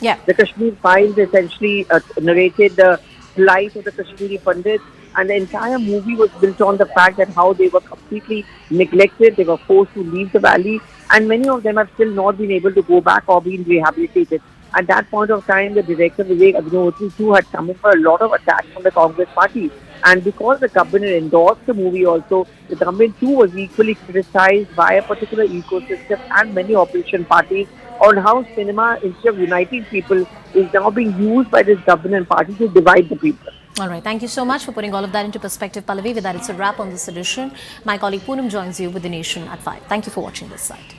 Yeah. The Kashmir Files essentially narrated the life of the Kashmiri Pandits, and the entire movie was built on the fact that how they were completely neglected, they were forced to leave the valley, and many of them have still not been able to go back or been rehabilitated. At that point of time, the director Vivek Agnihotri too had come in for a lot of attacks from the Congress party. And because the government endorsed the movie also, the government too was equally criticized by a particular ecosystem and many opposition parties on how cinema, instead of uniting people, is now being used by this government party to divide the people. All right. Thank you so much for putting all of that into perspective, Pallavi. With that, it's a wrap on this edition. My colleague Poonam joins you with The Nation at 5. Thank you for watching this site.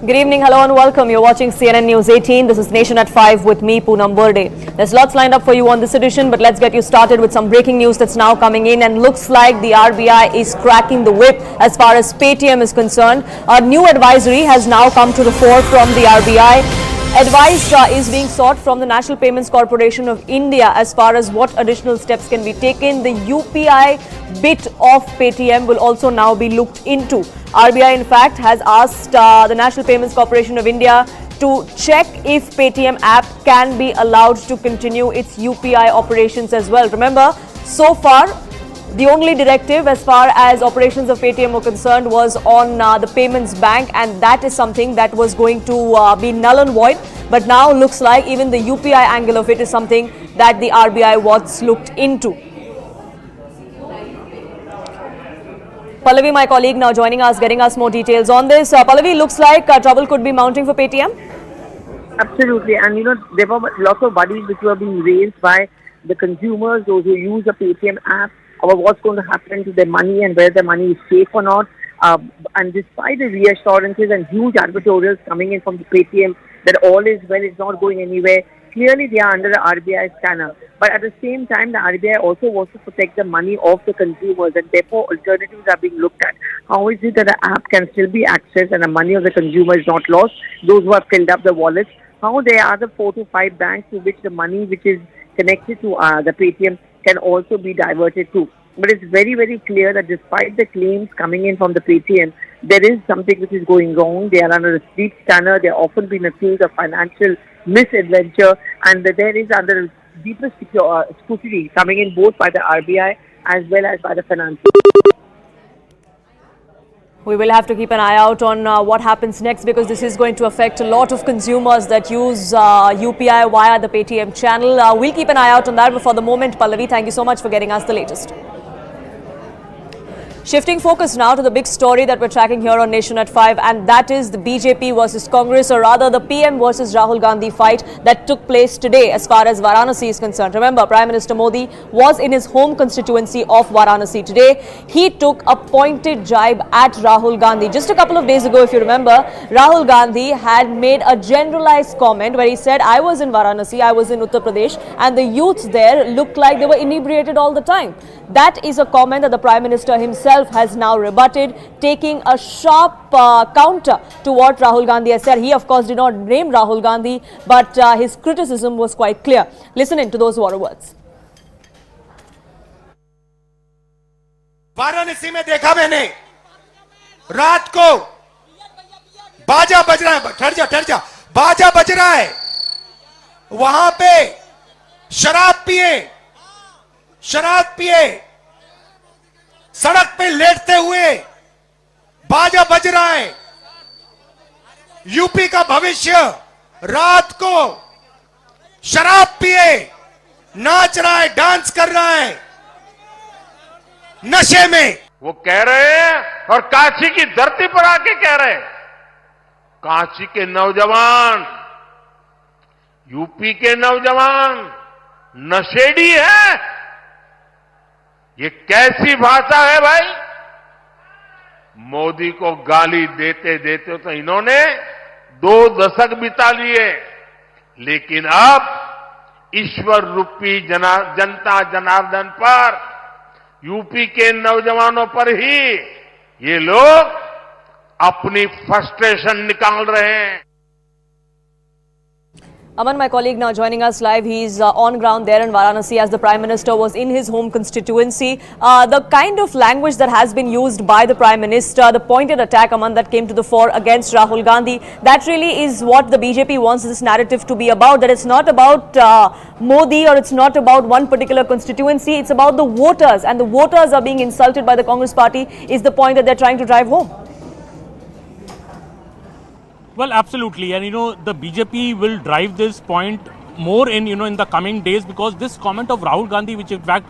Good evening, hello and welcome. You're watching CNN News 18. This is Nation at 5 with me, Poonam Burde. There's lots lined up for you on this edition, but let's get you started with some breaking news that's now coming in, and looks like the RBI is cracking the whip as far as Paytm is concerned. A new advisory has now come to the fore from the RBI. Advice is being sought from the National Payments Corporation of India as far as what additional steps can be taken. The UPI bit of Paytm will also now be looked into. RBI, in fact, has asked the National Payments Corporation of India to check if Paytm app can be allowed to continue its UPI operations as well. Remember, so far, the only directive as far as operations of Paytm were concerned was on the payments bank, and that is something that was going to be null and void. But now looks like even the UPI angle of it is something that the RBI wants looked into. Pallavi, my colleague, now joining us, getting us more details on this. Pallavi, looks like trouble could be mounting for Paytm. Absolutely, and there were lots of worries which were being raised by the consumers, those who use the Paytm app, about what's going to happen to their money and whether their money is safe or not. And despite the reassurances and huge advertorials coming in from the Paytm that all is well, it's not going anywhere, clearly they are under the RBI scanner. But at the same time, the RBI also wants to protect the money of the consumers, and therefore alternatives are being looked at. How is it that the app can still be accessed and the money of the consumer is not lost, those who have filled up the wallets? How there are the 4 to 5 banks to which the money which is connected to the Paytm can also be diverted to. But it's very, very clear that despite the claims coming in from the Paytm, there is something which is going wrong. They are under a street scanner. They are often been accused of financial misadventure, and there is under deepest scrutiny coming in both by the RBI as well as by the finance. We will have to keep an eye out on what happens next, because this is going to affect a lot of consumers that use UPI via the Paytm channel. We'll keep an eye out on that. But for the moment, Pallavi, thank you so much for getting us the latest. Shifting focus now to the big story that we're tracking here on Nation at 5, and that is the BJP versus Congress, or rather the PM versus Rahul Gandhi fight that took place today as far as Varanasi is concerned. Remember, Prime Minister Modi was in his home constituency of Varanasi today. He took a pointed jibe at Rahul Gandhi. Just a couple of days ago, if you remember, Rahul Gandhi had made a generalized comment where he said, I was in Varanasi, I was in Uttar Pradesh, and the youths there looked like they were inebriated all the time. That is a comment that the Prime Minister himself has now rebutted, taking a sharp counter to what Rahul Gandhi has said. He, of course, did not name Rahul Gandhi, but his criticism was quite clear. Listen in to those words. Varanasi में देखा मैंने, रात को बाजा बज रहा है, ठहर जा, बाजा बज रहा है, वहां पे शराब पिए सड़क पे लेटते हुए बाजा बज रहा है। यूपी का भविष्य रात को शराब पिए नाच रहा है, डांस कर रहा है नशे में। वो कह रहे हैं और काशी की धरती पर आके कह रहे हैं, काशी के नौजवान, यूपी के नौजवान नशेड़ी है। ये कैसी भाषा है भाई? मोदी को गाली देते देते तो इन्होंने 2 दशक बिता लिए, लेकिन अब ईश्वर रूपी जनता जनार्दन पर, यूपी के नौजवानों पर ही ये लोग अपनी फ्रस्ट्रेशन निकाल रहे हैं। Aman, my colleague now joining us live. He's on ground there in Varanasi as the Prime Minister was in his home constituency. The kind of language that has been used by the Prime Minister, the pointed attack, Aman, that came to the fore against Rahul Gandhi, that really is what the BJP wants this narrative to be about, that it's not about Modi or it's not about one particular constituency, it's about the voters, and the voters are being insulted by the Congress party is the point that they're trying to drive home. Well, absolutely. And, the BJP will drive this point more in the coming days, because this comment of Rahul Gandhi, which in fact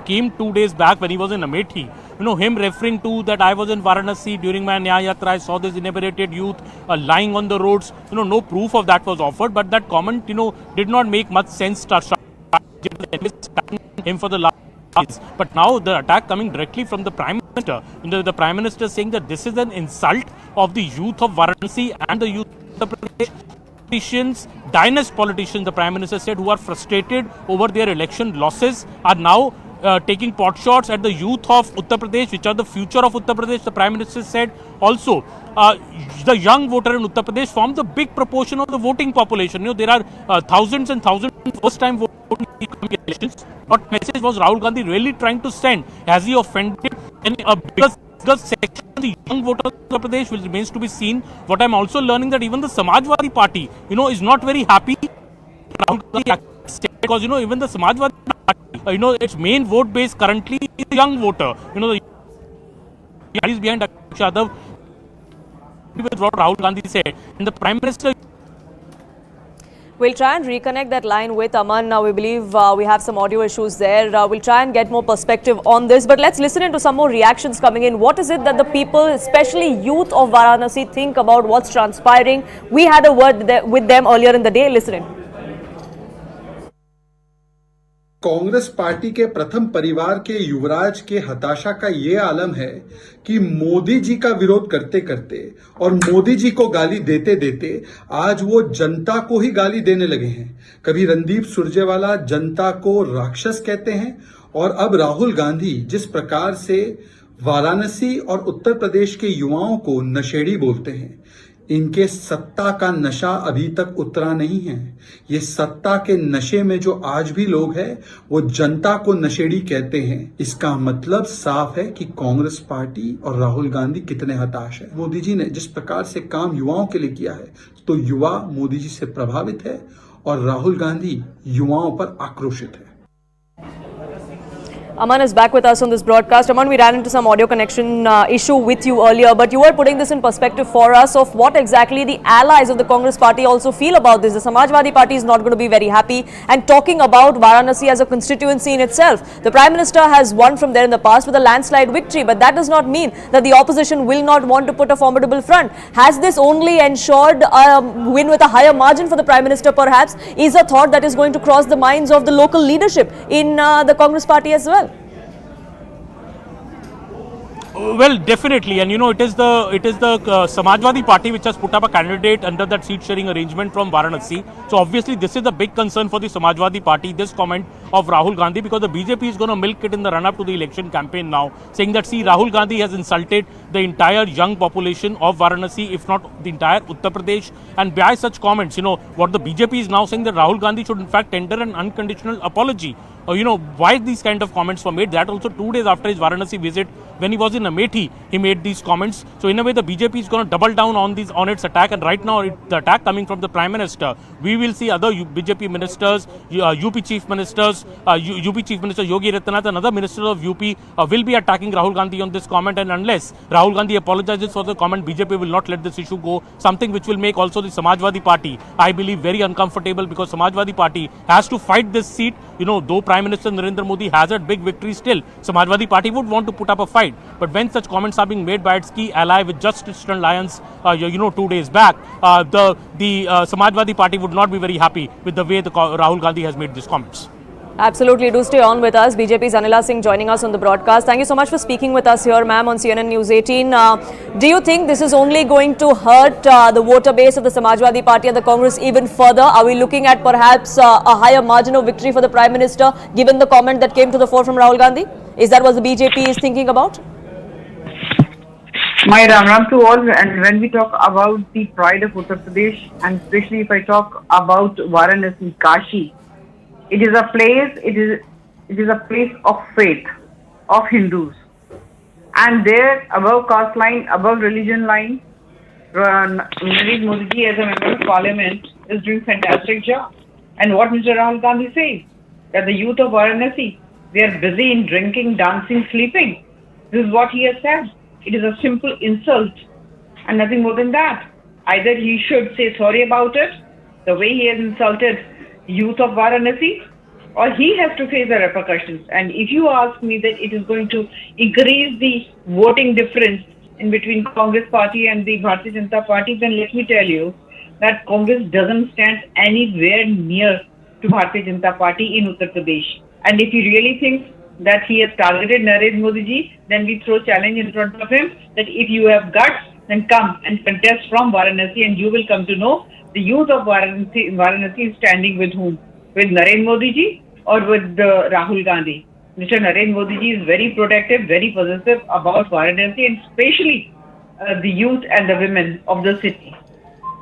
came 2 days back when he was in Amethi, him referring to that I was in Varanasi during my Nyaya Yatra, I saw this inebriated youth lying on the roads, no proof of that was offered, but that comment, did not make much sense to him for the last. But now the attack coming directly from the Prime Minister, the Prime Minister saying that this is an insult of the youth of Varanasi and the youth of Uttar Pradesh. Politicians, dynasty politicians, the Prime Minister said, who are frustrated over their election losses, are now taking pot shots at the youth of Uttar Pradesh, which are the future of Uttar Pradesh. The Prime Minister said also, the young voter in Uttar Pradesh forms a big proportion of the voting population. There are thousands and thousands of first-time voters in elections. What message was Rahul Gandhi really trying to send? Has he offended a bigger section of the young voters of Uttar Pradesh, which remains to be seen? What I'm also learning that even the Samajwadi Party, is not very happy. Rahul Gandhi because even the Samajwadi Party, its main vote base currently is the young voter. The is behind Akhilesh Yadav with what Rahul Gandhi said, and the Prime Minister. We'll try and reconnect that line with Aman. Now, we believe we have some audio issues there. We'll try and get more perspective on this. But let's listen into some more reactions coming in. What is it that the people, especially youth of Varanasi, think about what's transpiring? We had a word with them earlier in the day. Listen in. Congress party के प्रथम परिवार के युवराज के हताशा का ये आलम है कि मोदी जी का विरोध करते करते और मोदी जी को गाली देते देते आज वो जनता को ही गाली देने लगे हैं। कभी रणदीप सुरजेवाला जनता को राक्षस कहते हैं, और अब राहुल गांधी जिस प्रकार से वाराणसी और उत्तर प्रदेश के युवाओं को नशेड़ी बोलते हैं, इनके सत्ता का नशा अभी तक उतरा नहीं है। ये सत्ता के नशे में जो आज भी लोग हैं, वो जनता को नशेड़ी कहते हैं। इसका मतलब साफ है कि कांग्रेस पार्टी और राहुल गांधी कितने हताश है। मोदी जी ने जिस प्रकार से काम युवाओं के लिए किया है, तो युवा मोदी जी से प्रभावित है और राहुल गांधी युवाओं पर आक्रोशित है। Aman is back with us on this broadcast. Aman, we ran into some audio connection issue with you earlier, but you were putting this in perspective for us of what exactly the allies of the Congress party also feel about this. The Samajwadi party is not going to be very happy, and talking about Varanasi as a constituency in itself. The Prime Minister has won from there in the past with a landslide victory, but that does not mean that the opposition will not want to put a formidable front. Has this only ensured a win with a higher margin for the Prime Minister perhaps, is a thought that is going to cross the minds of the local leadership in the Congress party as well? Well, definitely, and it is the Samajwadi Party which has put up a candidate under that seat sharing arrangement from Varanasi. So obviously this is a big concern for the Samajwadi Party, this comment of Rahul Gandhi, because the BJP is going to milk it in the run up to the election campaign now, saying that see, Rahul Gandhi has insulted the entire young population of Varanasi, if not the entire Uttar Pradesh. And by such comments, what the BJP is now saying, that Rahul Gandhi should in fact tender an unconditional apology. Why these kind of comments were made, that also 2 days after his Varanasi visit, when he was in Amethi, he made these comments. So in a way, the BJP is going to double down on its attack, and right now the attack coming from the Prime Minister. We will see other BJP ministers, UP Chief Ministers, UP Chief Minister Yogi Adityanath and other ministers of UP will be attacking Rahul Gandhi on this comment, and unless Rahul Gandhi apologizes for the comment, BJP will not let this issue go, something which will make also the Samajwadi Party, I believe, very uncomfortable, because Samajwadi Party has to fight this seat. Though Prime Minister Narendra Modi has a big victory still, Samajwadi Party would want to put up a fight. But when such comments are being made by its key ally with just Eastern Alliance, 2 days back, the Samajwadi Party would not be very happy with the way Rahul Gandhi has made these comments. Absolutely. Do stay on with us. BJP's Anila Singh joining us on the broadcast. Thank you so much for speaking with us here, ma'am, on CNN News 18. Do you think this is only going to hurt the voter base of the Samajwadi Party and the Congress even further? Are we looking at perhaps a higher margin of victory for the Prime Minister, given the comment that came to the fore from Rahul Gandhi? Is that what the BJP is thinking about? My Ram Ram to all, and when we talk about the pride of Uttar Pradesh, and especially if I talk about Varanasi, Kashi, it is a place. It is a place of faith of Hindus, and there above caste line, above religion line, Narendra Modi ji as a member of Parliament is doing fantastic job. And what Mr. Rahul Gandhi says that the youth of Varanasi, they are busy in drinking, dancing, sleeping. This is what he has said. It is a simple insult and nothing more than that. Either he should say sorry about it, the way he has insulted youth of Varanasi, or he has to face the repercussions. And if you ask me that it is going to increase the voting difference in between Congress party and the Bharatiya Janata Party, then let me tell you that Congress doesn't stand anywhere near to Bharatiya Janata Party in Uttar Pradesh. And if he really thinks that he has targeted Narendra Modi ji, then we throw challenge in front of him that if you have guts, then come and contest from Varanasi, and you will come to know the youth of Varanasi is standing with whom? With Narendra Modi ji or with Rahul Gandhi? Mr. Narendra Modi ji is very protective, very possessive about Varanasi, and especially the youth and the women of the city.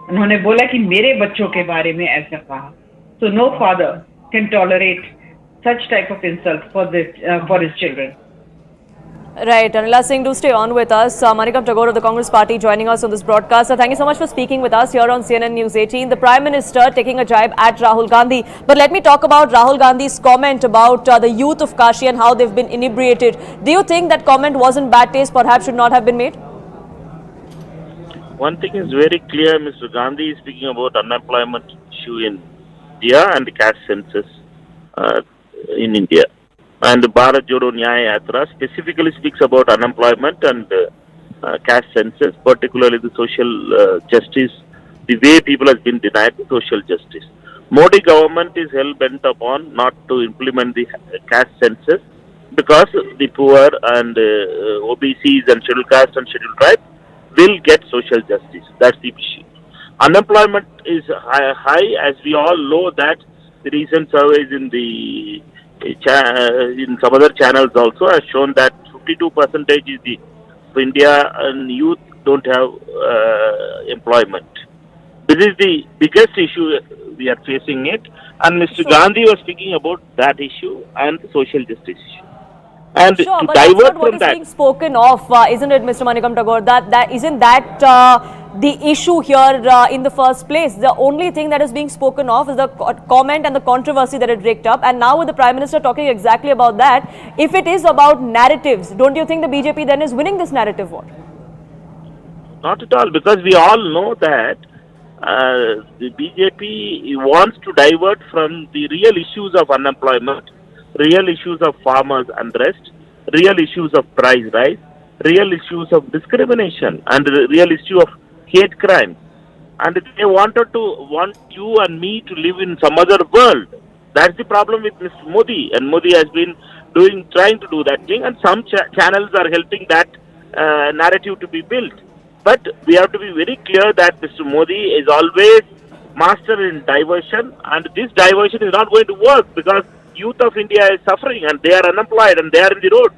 उन्होंने बोला कि मेरे बच्चों के बारे में ऐसा कहा. So no father can tolerate such type of insult for his children. Right, Anila Singh, do stay on with us. Manikam Tagore of the Congress Party joining us on this broadcast. Thank you so much for speaking with us here on CNN News 18. The Prime Minister taking a jibe at Rahul Gandhi. But let me talk about Rahul Gandhi's comment about the youth of Kashi and how they've been inebriated. Do you think that comment was in bad taste, perhaps should not have been made? One thing is very clear, Mr. Gandhi is speaking about unemployment issue in India and the caste census in India. And the Bharat Jodo Nyaya Yatra specifically speaks about unemployment and caste census, particularly the social justice, the way people have been denied the social justice. Modi government is hell-bent upon not to implement the caste census because the poor and OBCs and scheduled caste and scheduled tribe will get social justice. That's the issue. Unemployment is high, as we all know that the recent surveys in the in some other channels also has shown that 52% is the India and youth don't have employment. This is the biggest issue we are facing it, and Mr. Gandhi was speaking about that issue and the social justice issue. And sure, to but divert that's not what from is that, being spoken of, isn't it, Mr. Manikam Tagore? That isn't that the issue here in the first place. The only thing that is being spoken of is the comment and the controversy that it raked up. And now with the Prime Minister talking exactly about that, if it is about narratives, don't you think the BJP then is winning this narrative war? not at all, because we all know that the BJP wants to divert from the real issues of unemployment, real issues of farmers' unrest, real issues of price rise, real issues of discrimination, and the real issue of hate crime. And they want you and me to live in some other world. That's the problem with Mr. Modi, and Modi has been trying to do that thing, and some channels are helping that narrative to be built. But we have to be very clear that Mr. Modi is always master in diversion, and this diversion is not going to work because youth of India is suffering and they are unemployed and they are in the road.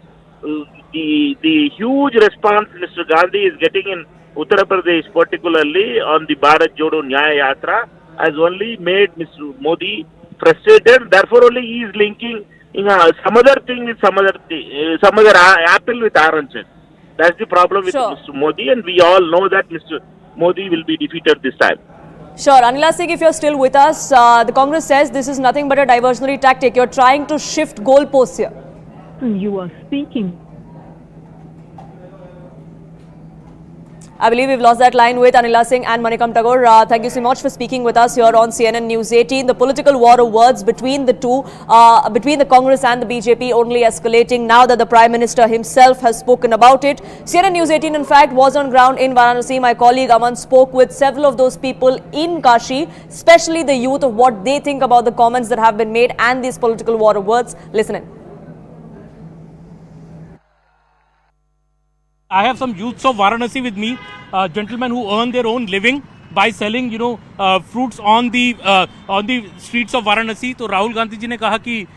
The huge response Mr. Gandhi is getting in Uttar Pradesh, particularly on the Bharat Jodo Nyaya Yatra, has only made Mr. Modi frustrated. Therefore, only he is linking some other thing with some other apple with oranges. That's the problem with Mr. Modi, and we all know that Mr. Modi will be defeated this time. Sure. Anila Singh, if you're still with us, the Congress says this is nothing but a diversionary tactic. You're trying to shift goalposts here. You are speaking. I believe we've lost that line with Anila Singh and Manikam Tagore. Thank you so much for speaking with us here on CNN News 18. The political war of words between the two, between the Congress and the BJP only escalating now that the Prime Minister himself has spoken about it. CNN News 18, in fact, was on ground in Varanasi. My colleague Aman spoke with several of those people in Kashi, especially the youth, of what they think about the comments that have been made and this political war of words. Listen in. I have some youths of Varanasi with me, gentlemen who earn their own living by selling, fruits on the streets of Varanasi. तो राहुल गांधी जी ने कहा कि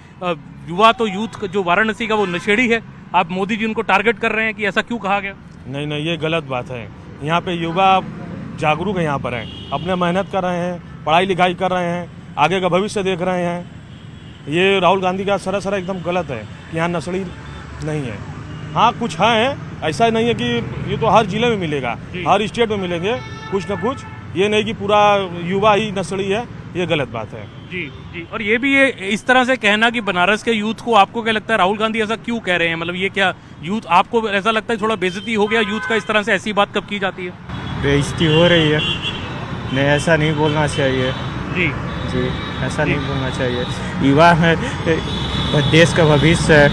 युवा तो youth जो वाराणसी का वो नशेड़ी है. आप मोदी जी उनको टारगेट कर रहे हैं कि ऐसा क्यों कहा गया? नहीं नहीं, ये गलत बात है। यहाँ पे युवा जागरूक है, यहाँ पर हैं, अपने मेहनत कर रहे हैं, पढ़ाई लिखाई कर रहे हैं, आगे का भविष्य देख रहे हैं। ये राहुल गांधी का सरासर एकदम गलत है कि यहाँ नस्ली नहीं है। हाँ कुछ हैं, ऐसा नहीं है कि ये तो हर जिले में मिलेगा, हर स्टेट में मिलेंगे कुछ न कुछ। ये नहीं कि पूरा युवा ही नस्ली है, ये गलत बात है। जी जी। और ये भी ये इस तरह से कहना कि बनारस के यूथ को, आपको क्या लगता है राहुल गांधी ऐसा क्यों कह रहे हैं? मतलब ये क्या यूथ, आपको ऐसा लगता है थोड़ा बेइज्जती हो गया यूथ का, इस तरह से ऐसी बात कब की जाती है? बेइज्जती हो रही है, नहीं ऐसा नहीं बोलना चाहिए। जी जी, ऐसा नहीं बोलना चाहिए। युवा है, देश का भविष्य है,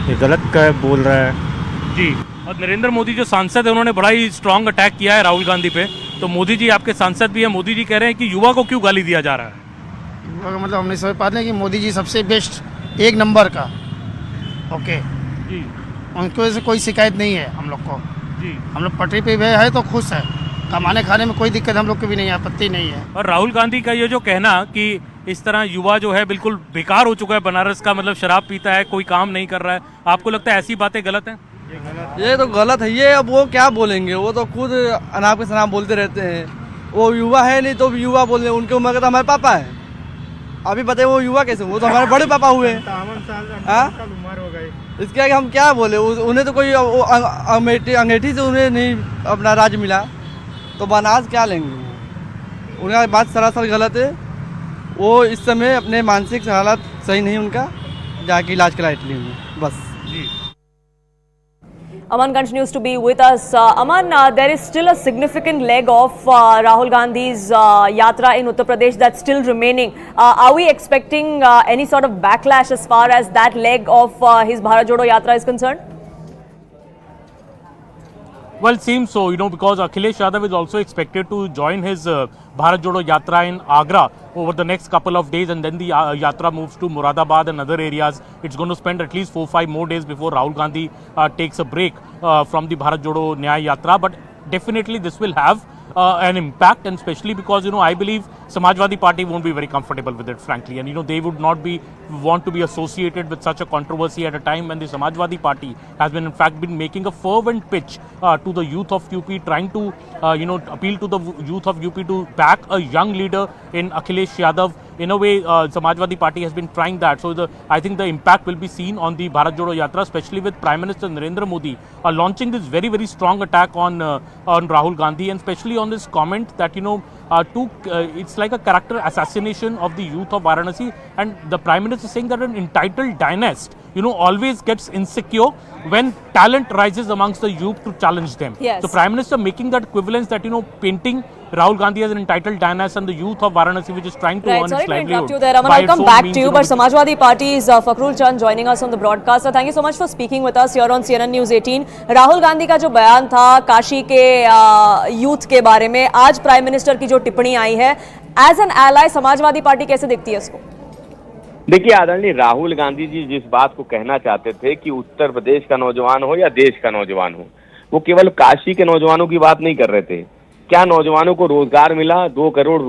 ये गलत बोल रहा है। जी। और नरेंद्र मोदी जो सांसद है उन्होंने बड़ा ही स्ट्रांग अटैक किया है राहुल गांधी पे, तो मोदी जी आपके सांसद भी है, मोदी जी कह रहे हैं कि युवा को क्यों गाली दिया जा रहा है? युवा का मतलब हमने समझ पाते हैं कि मोदी जी सबसे बेस्ट, एक नंबर का। ओके जी। उनकी वजह से कोई शिकायत नहीं है हम लोग को। जी। हम लोग पटरी पे भी है तो खुश है, कमाने खाने में कोई दिक्कत हम लोग को भी नहीं है, आपत्ति नहीं है। और राहुल गांधी का ये जो कहना कि इस तरह युवा जो है बिल्कुल बेकार हो चुका है बनारस का, मतलब शराब पीता है, कोई काम नहीं कर रहा है, आपको लगता है ऐसी बातें गलत हैं? ये तो गलत है। ये अब वो क्या बोलेंगे, वो तो खुद अनाप के शनाप बोलते रहते हैं। वो युवा है नहीं तो युवा बोल रहे, उनके उम्र का तो हमारे पापा है। अभी बताइए वो युवा कैसे, वो तो हमारे बड़े पापा हुए। इसके आगे हम क्या बोले, उन्हें तो कोई अंगीठी से उन्हें नहीं अपना राज मिला, तो बनारस क्या लेंगे? उनका बात सरासर गलत है। वो इस समय अपने मानसिक हालत सही नहीं उनका, जाके इलाज कराए बस। Aman continues to be with us. Aman, there is still a significant leg of Rahul Gandhi's yatra in Uttar Pradesh that's still remaining. Are we expecting any sort of backlash as far as that leg of his Bharat Jodo yatra is concerned? Well, it seems so, because Akhilesh Yadav is also expected to join his Bharat Jodo Yatra in Agra over the next couple of days, and then the Yatra moves to Moradabad and other areas. It's going to spend at least 4-5 more days before Rahul Gandhi takes a break from the Bharat Jodo Nyaya Yatra. But definitely this will have an impact, and especially because, I believe Samajwadi Party won't be very comfortable with it, frankly. And, they would not want to be associated with such a controversy at a time when the Samajwadi Party has been, in fact, making a fervent pitch to the youth of UP, trying to, appeal to the youth of UP to back a young leader in Akhilesh Yadav. In a way, Samajwadi Party has been trying that. So I think the impact will be seen on the Bharat Jodo Yatra, especially with Prime Minister Narendra Modi launching this very, very strong attack on Rahul Gandhi, and especially on this comment that, it's like a character assassination of the youth of Varanasi. And the Prime Minister saying that an entitled dynast, always gets insecure when talent rises amongst the youth to challenge them. Yes. So Prime Minister making that equivalence that, painting Rahul Gandhi as an entitled dynast and the youth of Varanasi which is trying to earn its livelihood. Sorry to interrupt you there, Aman. I'll come back to you, but Samajwadi Party's Fakhrul Chand joining us on the broadcast. So thank you so much for speaking with us here on CNN News 18. Rahul Gandhi का जो बयान था काशी के youth के बारे में, आज prime minister की जो टिप्पणी आई है, as an ally Samajwadi Party कैसे देखती है इसको? देखिए आदरणीय राहुल गांधी जी जिस बात को कहना चाहते थे कि उत्तर प्रदेश का नौजवान हो या देश का नौजवान हो, वो केवल काशी के नौजवानों की बात नहीं कर रहे थे। क्या नौजवानों को रोजगार मिला? 2 करोड़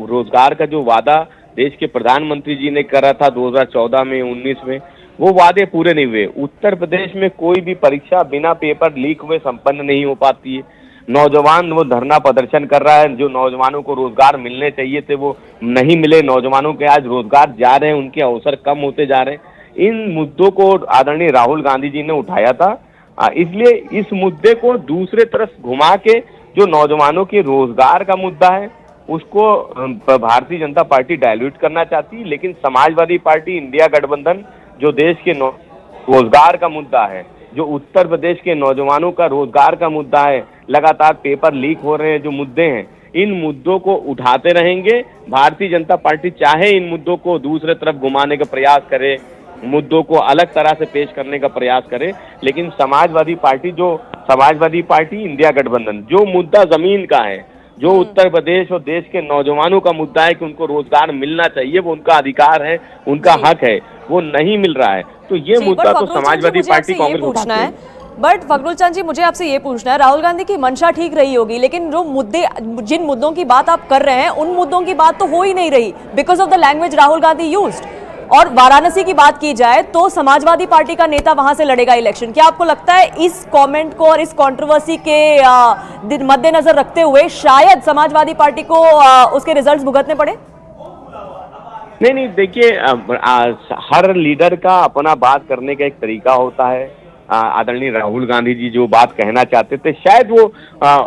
रोजगार का जो वादा देश के प्रधानमंत्री जी ने करा था 2014 में, 19 में, वो वादे पूरे नहीं हुए। उत्तर प्रदेश में कोई भी परीक्षा बिना पेपर लीक हुए संपन्न नहीं हो पाती है। नौजवान वो धरना प्रदर्शन कर रहा है, जो नौजवानों को रोजगार मिलने चाहिए थे वो नहीं मिले। नौजवानों के आज रोजगार जा रहे हैं, उनके अवसर कम होते जा रहे हैं। इन मुद्दों को आदरणीय राहुल गांधी जी ने उठाया था, इसलिए इस मुद्दे को दूसरे तरफ घुमा के जो नौजवानों के रोजगार का मुद्दा है उसको भारतीय जनता पार्टी डाइल्यूट करना चाहती है। लेकिन समाजवादी पार्टी, इंडिया गठबंधन जो देश के रोजगार का मुद्दा है, जो उत्तर प्रदेश के नौजवानों का रोजगार का मुद्दा है, लगातार पेपर लीक हो रहे हैं, जो मुद्दे हैं, इन मुद्दों को उठाते रहेंगे। भारतीय जनता पार्टी चाहे इन मुद्दों को दूसरे तरफ घुमाने का प्रयास करे, मुद्दों को अलग तरह से पेश करने का प्रयास करे, लेकिन समाजवादी पार्टी इंडिया गठबंधन जो मुद्दा जमीन का है, जो उत्तर प्रदेश और देश के नौजवानों का मुद्दा है कि उनको रोजगार मिलना चाहिए, वो उनका अधिकार है, उनका हक है, वो नहीं मिल रहा है। तो ये मुद्दा तो समाजवादी पार्टी कांग्रेस उठाती है। बट फखरुल चंद जी, मुझे आपसे ये पूछना है, राहुल गांधी की मंशा ठीक रही होगी, लेकिन जो मुद्दे, जिन मुद्दों की बात आप कर रहे हैं, उन मुद्दों की बात तो हो ही नहीं रही because of the language Rahul Gandhi used. और वाराणसी की बात की जाए तो समाजवादी पार्टी का नेता वहां से लड़ेगा इलेक्शन। क्या आपको लगता है इस कमेंट को और इस कंट्रोवर्सी के मद्देनजर रखते हुए शायद समाजवादी पार्टी को उसके रिजल्ट्स भुगतने पड़े? नहीं, देखिए, हर लीडर का अपना बात करने का एक तरीका होता है। आदरणीय राहुल गांधी जी जो बात कहना चाहते थे, शायद वो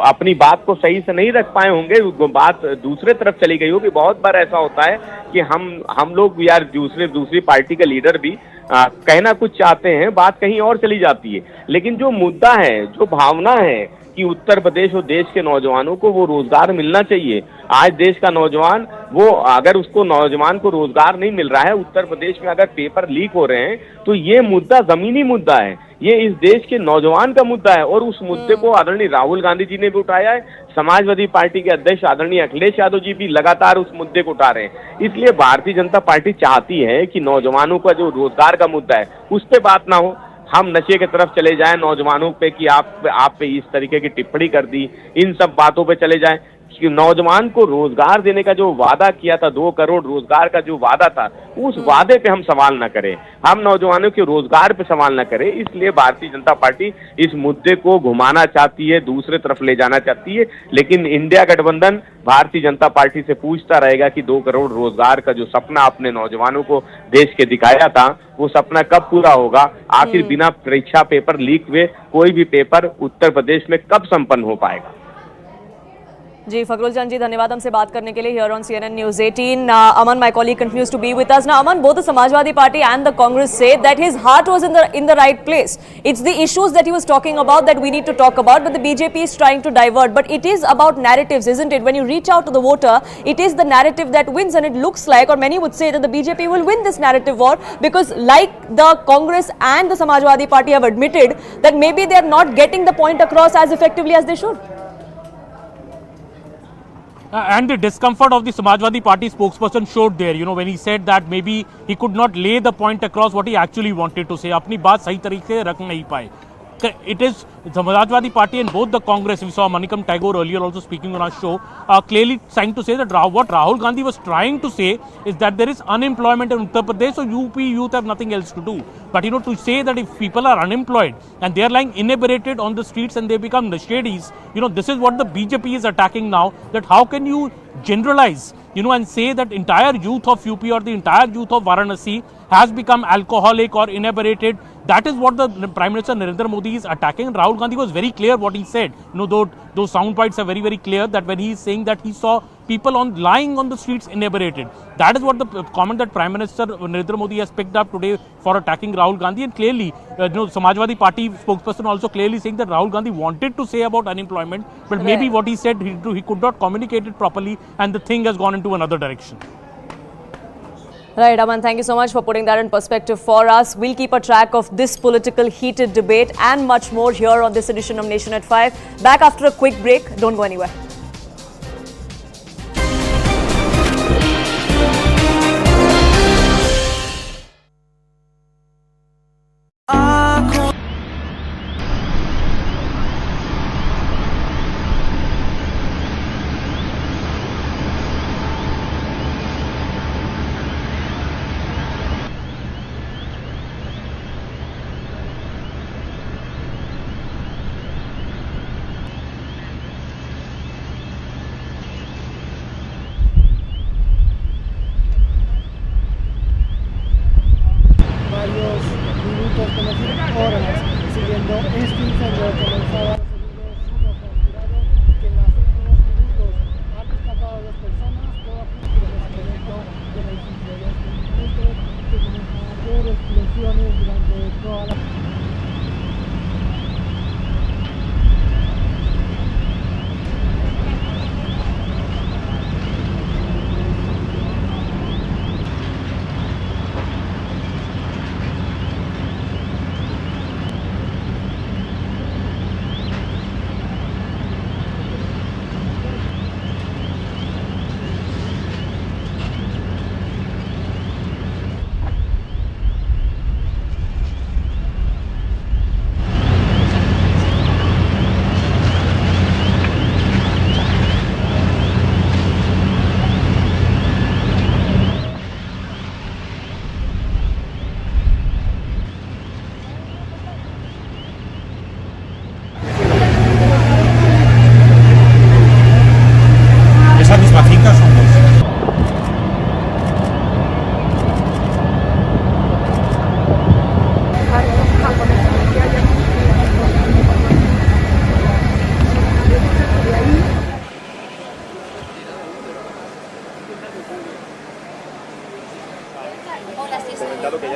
अपनी बात को सही से नहीं रख पाए होंगे, वो बात दूसरे तरफ चली गई होगी। बहुत बार ऐसा होता है कि हम लोग यार दूसरी पार्टी के लीडर भी कहना कुछ चाहते हैं, बात कहीं और चली जाती है। लेकिन जो मुद्दा है, जो भावना है कि उत्तर प्रदेश और देश के नौजवानों को वो रोजगार मिलना चाहिए। आज देश का नौजवान, वो अगर उसको नौजवान को रोजगार नहीं मिल रहा है, उत्तर प्रदेश में अगर पेपर लीक हो रहे हैं, तो ये मुद्दा जमीनी मुद्दा है, ये इस देश के नौजवान का मुद्दा है। और उस मुद्दे को आदरणीय राहुल गांधी जी ने भी उठाया है, समाजवादी पार्टी के अध्यक्ष आदरणीय अखिलेश यादव जी भी लगातार उस मुद्दे को उठा रहे हैं। इसलिए भारतीय जनता पार्टी चाहती है कि नौजवानों का जो रोजगार का मुद्दा है उस पर बात ना हो, हम नशे की तरफ चले जाएं नौजवानों पे कि आप पे इस तरीके की टिप्पणी कर दी, इन सब बातों पे चले जाएं। कि नौजवान को रोजगार देने का जो वादा किया था, 2 करोड़ रोजगार का जो वादा था, उस वादे पे हम सवाल न करें, हम नौजवानों के रोजगार पे सवाल न करें। इसलिए भारतीय जनता पार्टी इस मुद्दे को घुमाना चाहती है, दूसरे तरफ ले जाना चाहती है। लेकिन इंडिया गठबंधन भारतीय जनता पार्टी से पूछता रहेगा कि 2 करोड़ रोजगार का जो सपना आपने नौजवानों को देश के दिखाया था, वो सपना कब पूरा होगा? आखिर बिना परीक्षा पेपर लीक हुए कोई भी पेपर उत्तर प्रदेश में कब संपन्न हो पाएगा? जी, फखरुल चंद जी, धन्यवाद हमसे बात करने के लिए here on CNN News 18. Aman, my colleague, continues to be with us. Now, Aman, both the Samajwadi Party and the Congress say that his heart was in the right place. It's the issues that he was talking about that we need to talk about, but the BJP is trying to divert. But it is about narratives, isn't it? When you reach out to the voter, it is the narrative that wins, and it looks like, or many would say, that the BJP will win this narrative war because, like the Congress and the Samajwadi Party have admitted, that maybe they are not getting the point across as effectively as they should. And the discomfort of the Samajwadi Party spokesperson showed there, when he said that maybe he could not lay the point across what he actually wanted to say. अपनी बात सही तरीके से रख नहीं पाए. It is Samajwadi Party and both the Congress, we saw Manikam Tagore earlier also speaking on our show, clearly trying to say that what Rahul Gandhi was trying to say is that there is unemployment in Uttar Pradesh, so UP youth have nothing else to do. But to say that if people are unemployed and they are lying inebriated on the streets and they become nashedis, this is what the BJP is attacking now, that how can you generalize, and say that entire youth of UP or the entire youth of Varanasi has become alcoholic or inebriated. That is what the Prime Minister Narendra Modi is attacking. Rahul Gandhi was very clear what he said. Those sound bites are very, very clear that when he is saying that he saw people lying on the streets inebriated. That is what the comment that Prime Minister Narendra Modi has picked up today for attacking Rahul Gandhi. And clearly, Samajwadi Party spokesperson also clearly saying that Rahul Gandhi wanted to say about unemployment, but maybe what he said, he could not communicate it properly, and the thing has gone into another direction. Right, Aman, thank you so much for putting that in perspective for us. We'll keep a track of this political heated debate and much more here on this edition of Nation at 5. Back after a quick break. Don't go anywhere.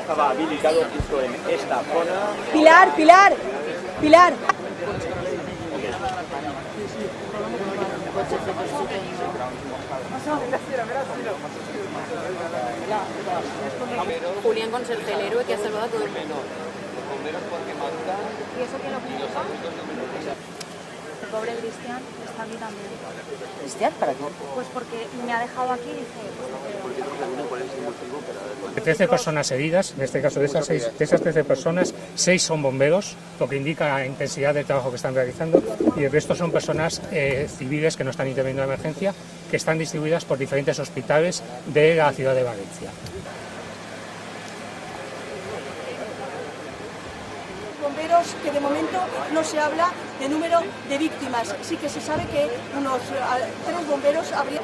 estaba habilitado justo en esta zona. Pilar. Julián Conserje, el héroe que ha salvado a todo el mundo. ¿Y eso quién lo ocupa? El pobre Cristian está aquí también. ¿Cristian? ¿Para qué? Pues porque me ha dejado aquí y dice... 13 personas heridas, en este caso de esas 13 personas, 6 son bomberos, lo que indica la intensidad del trabajo que están realizando, y el resto son personas civiles que no están interviniendo en la emergencia, que están distribuidas por diferentes hospitales de la ciudad de Valencia. Bomberos, que de momento no se habla de número de víctimas. Sí que se sabe que unos 3 bomberos habrían...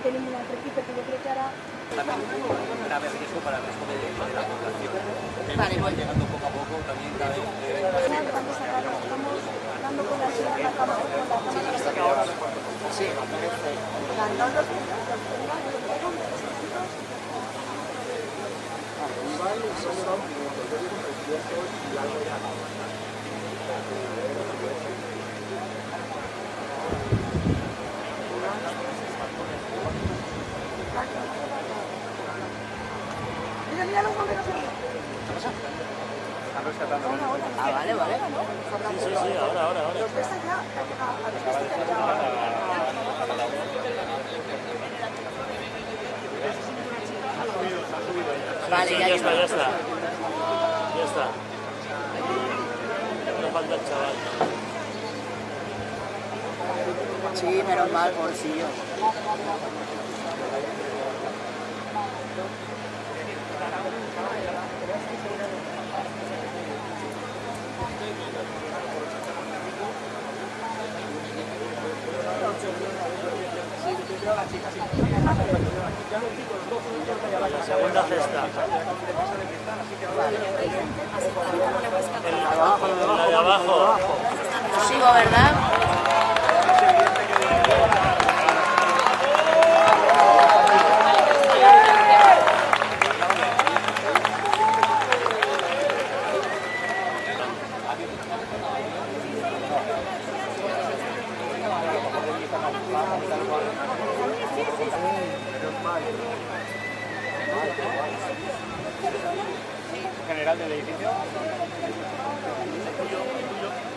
Tenemos una equipo que yo creo que hará... Grave riesgo para el resto de la población. Vale, voy. Llegando poco a poco también cada vez... Estamos dando con la cámara. Sí. Mira los bomberos ahí. Están rescatando. Ah, vale. Sí, ahora. Los ves allá. Vale, ya está. No falta el chaval. Sí, menos mal, pobrecillo. La segunda cesta. La de abajo. Sigo, ¿verdad? General del edificio.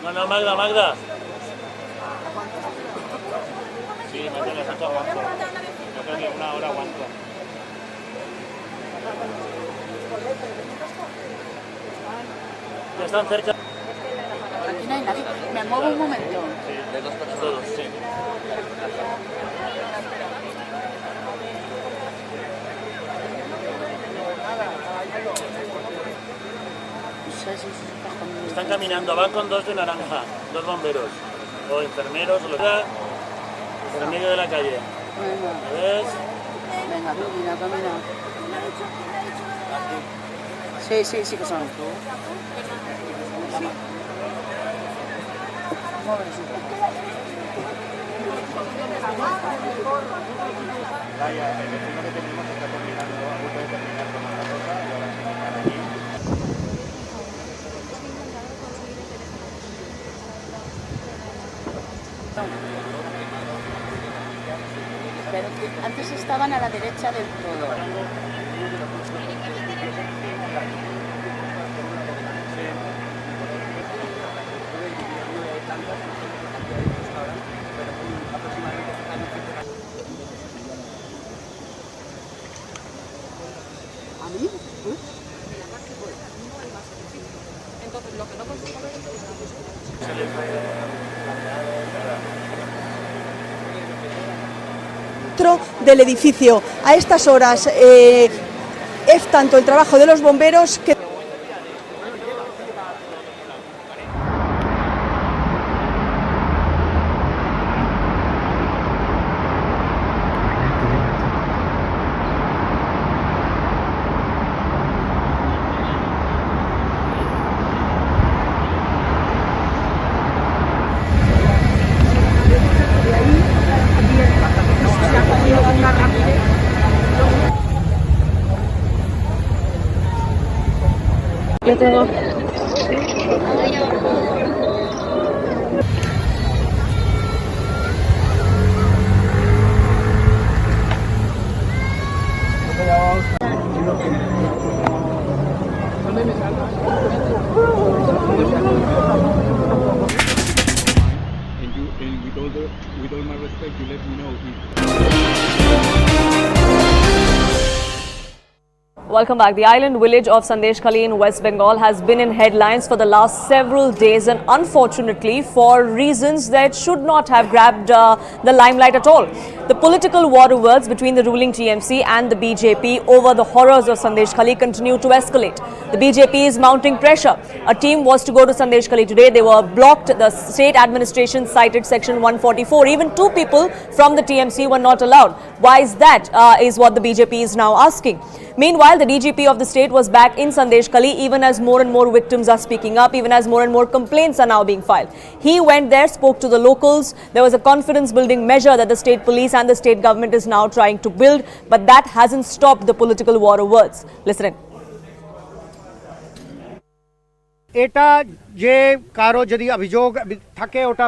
No, Magda. Sí, me tienes tanto aguanto. Yo creo que 1 hora aguanto. Ya están cerca. Aquí no hay nadie. Me muevo un momento. Sí, de 2 personas. Todos, sí. Están caminando, van con 2 de naranja, 2 bomberos, o enfermeros, o lo que sea, por el medio de la calle. ¿Lo ves? Venga, camina. Sí que son. Sí. Vaya, el vecino que tenemos está terminando, a punto de terminar con una cosa y ahora se va a aquí. Pero antes estaban a la derecha del todo. ¿A mí? Entonces, lo que no consigo ver del edificio. A estas horas es tanto el trabajo de los bomberos que... with all my respect, you let me know if Welcome back. The island village of Sandeshkhali in West Bengal has been in headlines for the last several days, and unfortunately for reasons that should not have grabbed the limelight at all. The political war words between the ruling TMC and the BJP over the horrors of Sandeshkhali continue to escalate. The BJP is mounting pressure. A team was to go to Sandeshkhali today. They were blocked. The state administration cited section 144. Even two people from the TMC were not allowed. Why is that? Is what the BJP is now asking. Meanwhile, the DGP of the state was back in Sandeshkhali even as more and more victims are speaking up, even as more and more complaints are now being filed. He went there, spoke to the locals. There was a confidence-building measure that the state police and the state government is now trying to build, but that hasn't stopped the political war of words. Listen in. এটা যে কারো যদি অভিযোগ থাকে ওটা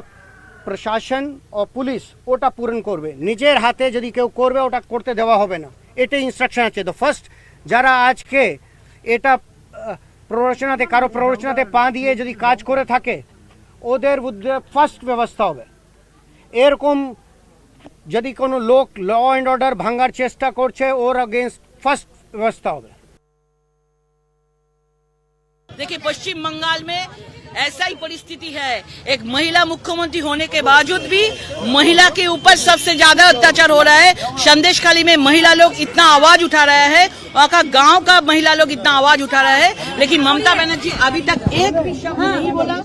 প্রশাসন ও police ওটা পূরণ করবে, নিজের হাতে যদি কেউ করবে ওটা করতে দেওয়া হবে না, এটা ইনস্ট্রাকশন আছে। তো ফার্স্ট যারা আজকে এটা প্ররোচনাতে কারো প্ররোচনাতে পা দিয়ে যদি কাজ করে থাকে ওদের বিরুদ্ধে ফার্স্ট ব্যবস্থা হবে। এরকম যদি কোনো লোক ল অ্যান্ড অর্ডার ভাঙার চেষ্টা করছে ওর अगेंस्ट ফার্স্ট ব্যবস্থা হবে। देखिए, पश्चिम बंगाल में ऐसा ही परिस्थिति है। एक महिला मुख्यमंत्री होने के बावजूद भी महिला के ऊपर सबसे ज्यादा अत्याचार हो रहा है। संदेशखाली में महिला लोग इतना आवाज उठा रहा है, वहाँ का गांव का महिला लोग इतना आवाज उठा रहा है, लेकिन ममता बनर्जी अभी तक एक भी शब्द नहीं बोला।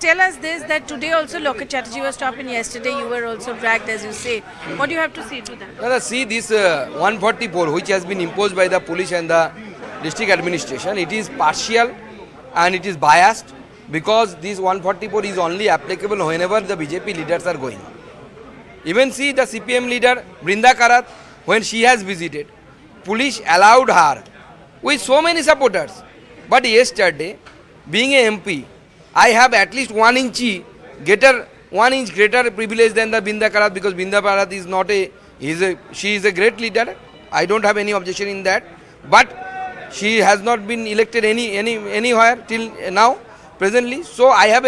Tell us this, that today also Lok Chatterjee was stopped and yesterday you were also dragged, as you say. What do you have to say to that? See, this 144 which has been imposed by the police and the district administration, it is partial and it is biased, because this 144 is only applicable whenever the BJP leaders are going. Even see the CPM leader Brinda Karat, when she has visited, police allowed her with so many supporters. But yesterday, being a MP, I have at least 1 inch greater privilege than the Brinda Karat, because Brinda Karat is not she is a great leader. I don't have any objection in that. But she has not been elected anywhere till now, presently. So I have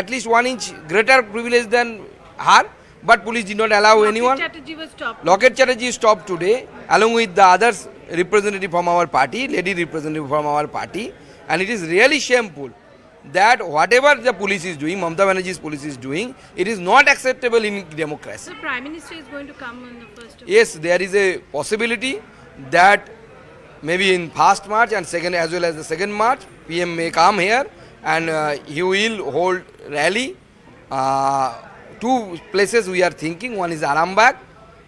at least 1 inch greater privilege than her. But police did not allow anyone. Lok Chatterjee stopped today, along with the others representative from our party, lady representative from our party, and it is really shameful that whatever the police is doing, Mamata Banerjee's police is doing, it is not acceptable in democracy. The Prime Minister is going to come on the 1st of Yes, there is a possibility that maybe in 1st March and second as well as the 2nd March, PM may come here and he will hold rally. Two places we are thinking, one is Arambagh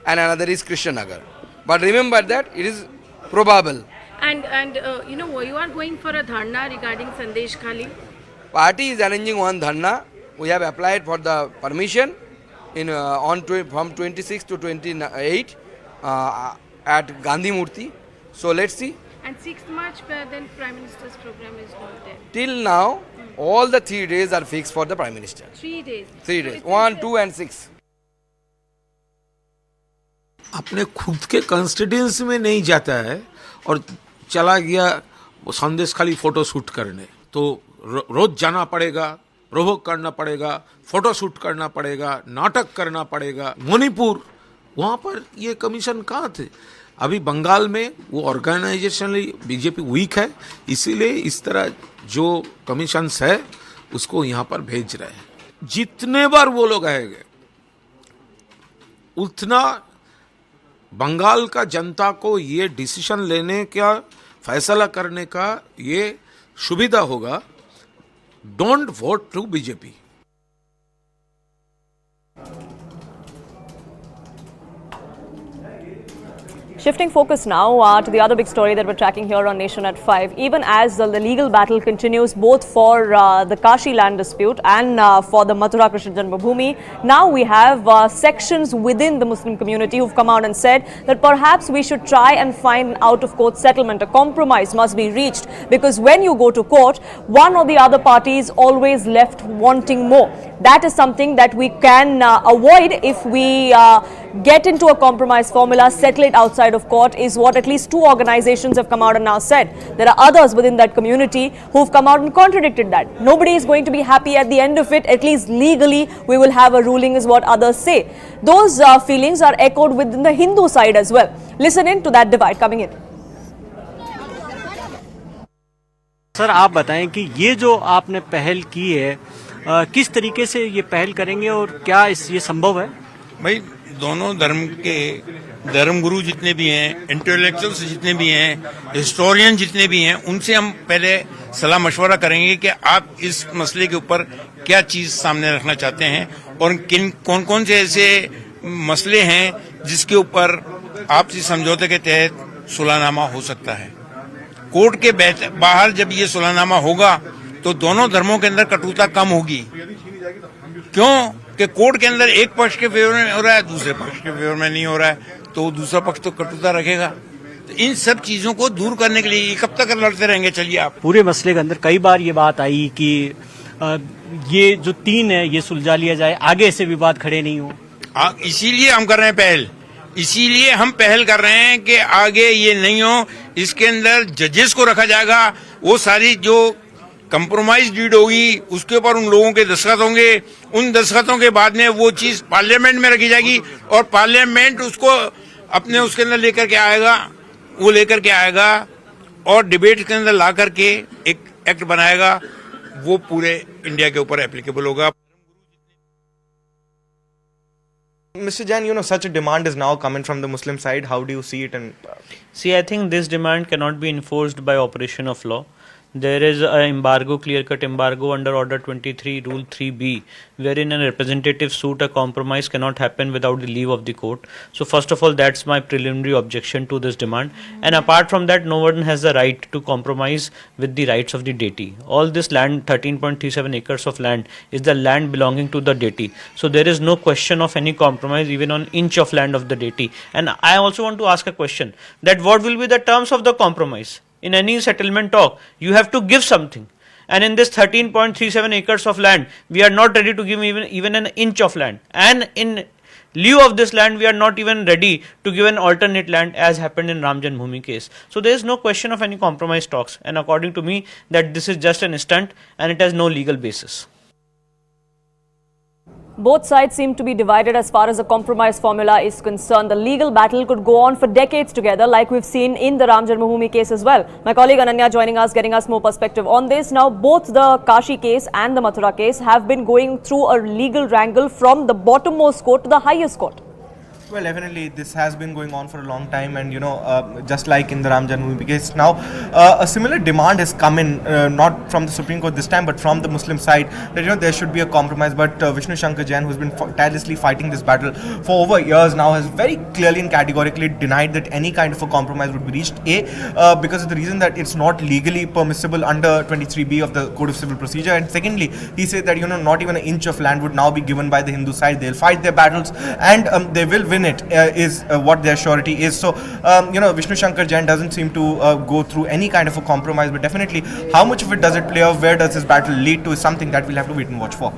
and another is Krishnanagar. But remember that it is probable. And you know, you are going for a dharna regarding Sandeshkhali. Party is arranging one dharna. We have applied for the permission from 26 to 28 at Gandhi Murti. So let's see. And 6th March, then Prime Minister's program is not there. Till now, all the 3 days are fixed for the Prime Minister. 3 days. 3 days. 1, 2 and 6. अपने खुद के constituency में नहीं जाता है और चला गया संदेशखाली फोटो शूट करने, तो रोज जाना पड़ेगा, प्रोवोक करना पड़ेगा, फोटो शूट करना पड़ेगा, नाटक करना पड़ेगा। मणिपुर, वहाँ पर ये कमीशन कहाँ थे? अभी बंगाल में वो ऑर्गेनाइजेशनली बीजेपी वीक है, इसीलिए इस तरह जो कमीशंस है उसको यहाँ पर भेज रहे हैं। जितने बार वो लोग आएंगे उतना बंगाल का जनता को ये डिसीजन लेने का, फैसला करने का ये सुविधा होगा। Don't vote to BJP. Shifting focus now to the other big story that we're tracking here on Nation at 5. Even as the legal battle continues both for the Kashi land dispute and for the Mathura Krishna Janmabhoomi, now we have sections within the Muslim community who've come out and said that perhaps we should try and find an out-of-court settlement. A compromise must be reached, because when you go to court, one or the other party is always left wanting more. That is something that we can avoid if we get into a compromise formula, settle it outside of court, is what at least two organizations have come out and now said. There are others within that community who've come out and contradicted that. Nobody is going to be happy at the end of it. At least legally we will have a ruling, is what others say. Those feelings are echoed within the Hindu side as well. Listen in to that divide coming in. Sir, आप बताएं कि ये जो आपने पहल की है, किस तरीके से ये पहल करेंगे और क्या ये संभव है? भाई, दोनों धर्म के धर्मगुरु जितने भी हैं, इंटेलेक्चुअल्स जितने भी हैं, हिस्टोरियन जितने भी हैं, उनसे हम पहले सलाह मशवरा करेंगे कि आप इस मसले के ऊपर क्या चीज सामने रखना चाहते हैं और कौन कौन से ऐसे मसले हैं जिसके ऊपर आपसी समझौते के तहत सुलहनामा हो सकता है। कोर्ट के बाहर जब ये सुलहनामा होगा तो दोनों धर्मों के अंदर कटुता कम होगी। क्यों कि कोर्ट के अंदर एक पक्ष के फेवर में हो रहा है, दूसरे पक्ष के फेवर में नहीं हो रहा है, तो दूसरा पक्ष तो कटुता रखेगा। तो इन सब चीजों को दूर करने के लिए कब तक लड़ते रहेंगे? चलिए, आप पूरे मसले के अंदर कई बार ये बात आई कि ये जो 3 है ये सुलझा लिया जाए, आगे ऐसे विवाद खड़े नहीं हो। इसीलिए हम कर रहे हैं पहल, इसीलिए हम पहल कर रहे हैं कि आगे ये नहीं हो। इसके अंदर जजेस को रखा जाएगा, वो सारी जो कंप्रोमाइज डीड होगी उसके ऊपर उन लोगों के दस्तखत होंगे, उन दस्तखतों के बाद में वो चीज पार्लियामेंट में रखी जाएगी और पार्लियामेंट उसको अपने उसके अंदर लेकर के आएगा, वो लेकर के आएगा और डिबेट के अंदर ला करके एक एक्ट बनाएगा, वो पूरे इंडिया के ऊपर एप्लीकेबल होगा। Mr. Jain, such a demand is now coming from the Muslim side. How do you see it? And see, I think this demand cannot be enforced by operation of law. There is an embargo, clear-cut embargo under Order 23, Rule 3B, wherein a representative suit, a compromise cannot happen without the leave of the court. So first of all, that's my preliminary objection to this demand. And apart from that, no one has the right to compromise with the rights of the deity. All this land, 13.37 acres of land, is the land belonging to the deity. So there is no question of any compromise even on inch of land of the deity. And I also want to ask a question, that what will be the terms of the compromise? In any settlement talk, you have to give something. And in this 13.37 acres of land, we are not ready to give even an inch of land. And in lieu of this land, we are not even ready to give an alternate land, as happened in Ram Janmabhoomi case. So there is no question of any compromise talks. And according to me, that this is just an stunt and it has no legal basis. Both sides seem to be divided as far as a compromise formula is concerned. The legal battle could go on for decades together, like we've seen in the Ram Janmabhoomi case as well. My colleague Ananya joining us, getting us more perspective on this. Now, both the Kashi case and the Mathura case have been going through a legal wrangle from the bottommost court to the highest court. Well, definitely this has been going on for a long time, and just like in the Ram Janmabhoomi case, now a similar demand has come in, not from the Supreme Court this time, but from the Muslim side, that there should be a compromise. But Vishnu Shankar Jain, who's been tirelessly fighting this battle for over years now, has very clearly and categorically denied that any kind of a compromise would be reached. Because of the reason that it's not legally permissible under 23B of the Code of Civil Procedure, and secondly, he said that not even an inch of land would now be given by the Hindu side. They'll fight their battles and they will win it, is what their surety is. So Vishnu Shankar Jain doesn't seem to go through any kind of a compromise, but definitely how much of it does it play out, where does this battle lead to, is something that we'll have to wait and watch for.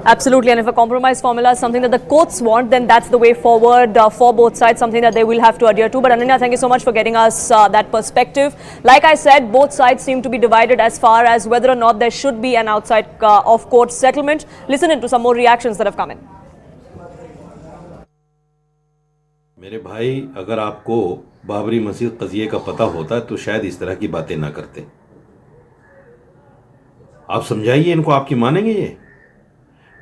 Absolutely, and if a compromise formula is something that the courts want, then that's the way forward for both sides, something that they will have to adhere to. But Ananya, thank you so much for getting us that perspective. Like I said, both sides seem to be divided as far as whether or not there should be an outside of court settlement. Listen into some more reactions that have come in. मेरे भाई, अगर आपको बाबरी मस्जिद कज़िये का पता होता तो शायद इस तरह की बातें ना करते। आप समझाइए इनको, आपकी मानेंगे ये?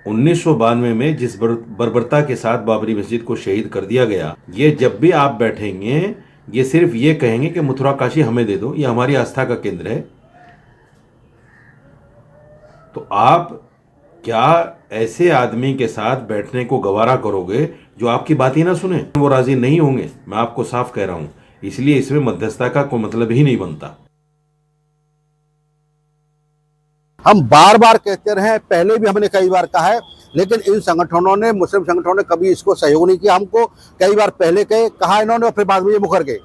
1992 में जिस बर्बरता के साथ बाबरी मस्जिद को शहीद कर दिया गया, ये जब भी आप बैठेंगे ये सिर्फ ये कहेंगे कि मथुरा काशी हमें दे दो, ये हमारी आस्था का केंद्र है। तो आप क्या ऐसे आदमी के साथ बैठने को गवारा करोगे जो आपकी बात ही ना सुने? वो राजी नहीं होंगे। मैं आपको साफ कह रहा हूं, इसलिए इसमें मध्यस्थता का कोई मतलब ही नहीं बनता। हम बार बार कहते रहे, पहले भी हमने कई बार कहा है, लेकिन इन संगठनों ने, मुस्लिम संगठनों ने कभी इसको सहयोग नहीं किया। हमको कई बार पहले कहा इन्होंने और फिर बाद में ये मुकर गए।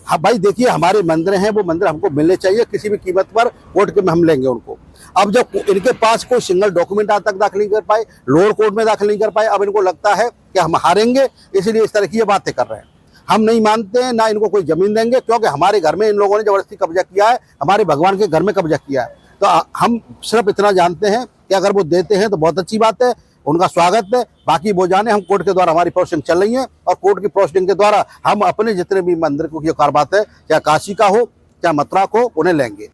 हाँ भाई देखिए, हमारे मंदिर हैं, वो मंदिर हमको मिलने चाहिए, किसी भी कीमत पर कोर्ट के में हम लेंगे उनको। अब जब इनके पास कोई सिंगल डॉक्यूमेंट आज तक दाखिल नहीं कर पाए, लोअर कोर्ट में दाखिल नहीं कर पाए, अब इनको लगता है कि हम हारेंगे, इसलिए इस तरह की ये बातें कर रहे हैं। हम नहीं मानते हैं, ना इनको कोई जमीन देंगे, क्योंकि हमारे घर में इन लोगों ने जबरदस्ती कब्जा किया है, हमारे भगवान के घर में कब्जा किया है। तो हम सिर्फ इतना जानते हैं कि अगर वो देते हैं तो बहुत अच्छी बात है, उनका स्वागत है। बाकी वो जाने, हम कोर्ट के द्वारा हमारी प्रोसेसिंग चल रही है और कोर्ट की प्रोसेसिंग के द्वारा हम अपने जितने भी मंदिर को ये कारबात है, चाहे काशी का हो चाहे मथुरा को, उन्हें लेंगे।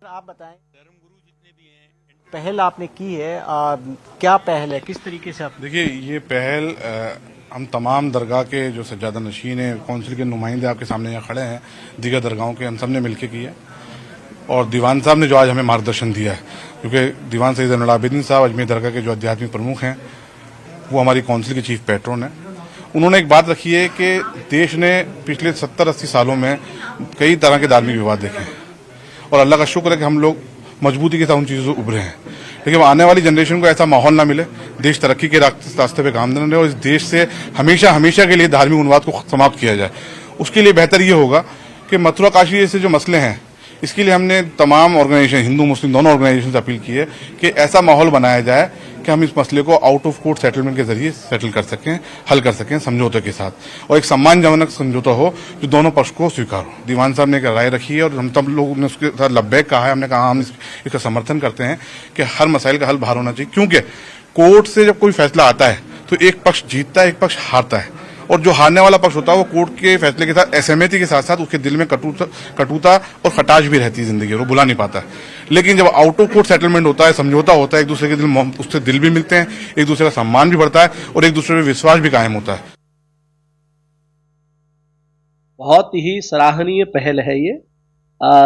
आप बताएं, पहल आपने की है, क्या पहल है, किस तरीके से आप? देखिए, ये पहल हम तमाम दरगाह के जो सज्जादा नशीन हैं, काउंसिल के नुमाइंदे आपके सामने यहाँ खड़े हैं, दीगर दरगाहों के, हम सब ने मिलकर की है। और दीवान साहब ने जो आज हमें मार्गदर्शन दिया है, क्योंकि दीवान सईद ज़ैनुल आबिदीन साहब अजमेर दरगाह के जो आध्यात्मिक प्रमुख हैं, वो हमारी काउंसिल के चीफ पैट्रन हैं। उन्होंने एक बात रखी है कि देश ने पिछले 70-80 सालों में कई तरह के धार्मिक विवाद देखे हैं और अल्लाह का शुक्र है कि हम लोग मजबूती के साथ उन चीज़ों से उभरे हैं। लेकिन आने वाली जनरेशन को ऐसा माहौल ना मिले, देश तरक्की के रास्ते पे गामजन रहे और इस देश से हमेशा के लिए धार्मिक उन्माद को समाप्त किया जाए। उसके लिए बेहतर ये होगा कि मथुरा काशी जैसे जो मसले हैं, इसके लिए हमने तमाम ऑर्गेनाइजेशन, हिंदू मुस्लिम दोनों ऑर्गेनाइजेशन से अपील की है कि ऐसा माहौल बनाया जाए कि हम इस मसले को आउट ऑफ कोर्ट सेटलमेंट के जरिए सेटल कर सकें, हल कर सकें समझौते के साथ, और एक सम्मानजनक समझौता हो जो दोनों पक्ष को स्वीकार हो। दीवान साहब ने एक राय रखी है और हम तब लोगों ने उसके साथ लब्बैक कहा है। हमने कहा हम इसका समर्थन करते हैं कि हर मसाइल का हल बाहर होना चाहिए, क्योंकि कोर्ट से जब कोई फैसला आता है तो एक पक्ष जीतता है, एक पक्ष हारता है, और जो हारने वाला पक्ष होता है वो कोर्ट के फैसले के साथ असहमति के साथ साथ उसके दिल में कटुता और खटाश भी रहती है जिंदगी, वो भुला नहीं पाता है। लेकिन जब आउट ऑफ कोर्ट सेटलमेंट होता है, समझौता होता है, एक दूसरे के दिल, उससे दिल भी मिलते हैं, एक दूसरे का सम्मान भी बढ़ता है और एक दूसरे पे विश्वास भी कायम होता है। बहुत ही सराहनीय पहल है ये।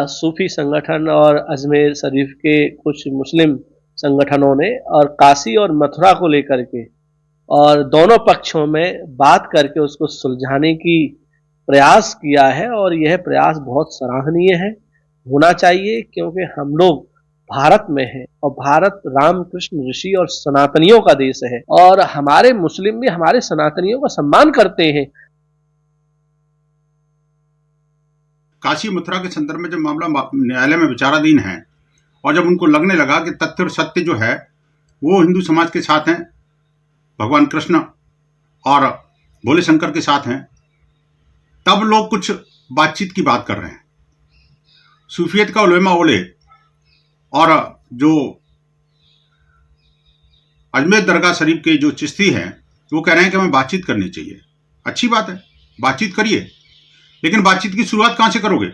सूफी संगठन और अजमेर शरीफ के कुछ मुस्लिम संगठनों ने और काशी और मथुरा को लेकर के और दोनों पक्षों में बात करके उसको सुलझाने की प्रयास किया है, और यह प्रयास बहुत सराहनीय है, होना चाहिए, क्योंकि हम लोग भारत में हैं और भारत रामकृष्ण ऋषि और सनातनियों का देश है और हमारे मुस्लिम भी हमारे सनातनियों का सम्मान करते हैं। काशी मथुरा के संदर्भ में जब मामला न्यायालय में विचाराधीन है और जब उनको लगने लगा कि तथ्य और सत्य जो है वो हिंदू समाज के साथ हैं, भगवान कृष्ण और भोले शंकर के साथ हैं, तब लोग कुछ बातचीत की बात कर रहे हैं। सूफियत का उलेमा ओले और जो अजमेर दरगाह शरीफ के जो चिश्ती हैं वो कह रहे हैं कि हमें बातचीत करनी चाहिए। अच्छी बात है, बातचीत करिए, लेकिन बातचीत की शुरुआत कहाँ से करोगे?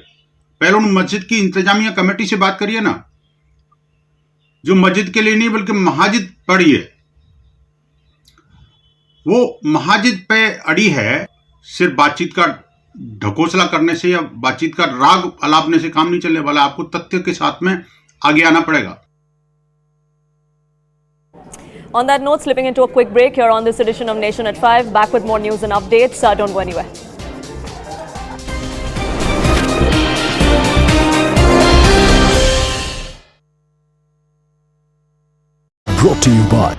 पहले उन मस्जिद की इंतजामिया कमेटी से बात करिए ना, जो मस्जिद के लिए नहीं बल्कि महाजिद पड़ी है, वो महाजिद पे अड़ी है। सिर्फ बातचीत का ढकोसला करने से या बातचीत का राग अलापने से काम नहीं चलने वाला, आपको तथ्य के साथ में आगे आना पड़ेगा। On that note, slipping into a quick break here on this edition of Nation at 5. Back with more news and updates. Don't go anywhere. Brought to you by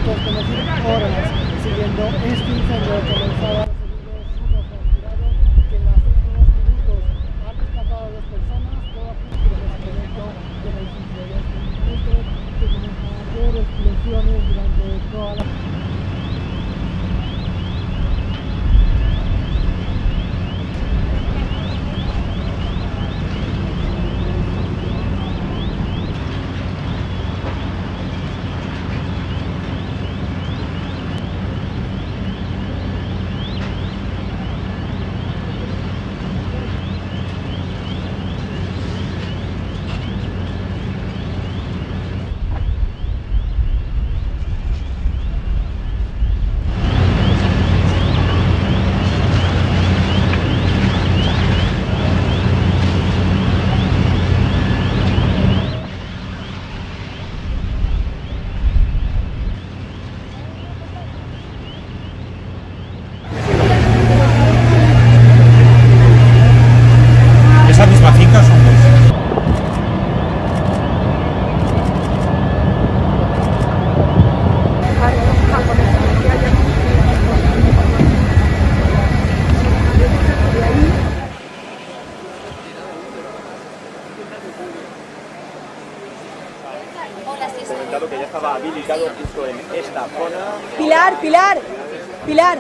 minutos, es decir, horas, siguiendo este incendio comenzaba que en los últimos minutos han rescatado a 2 personas, todo a punto de desarrollo del edificio. Ya es un minuto que comenzan a haber explosiones durante toda la... ¿Esa misma finca o son dos? comentado que ya estaba habilitado justo en esta zona. Pilar, Pilar, Pilar.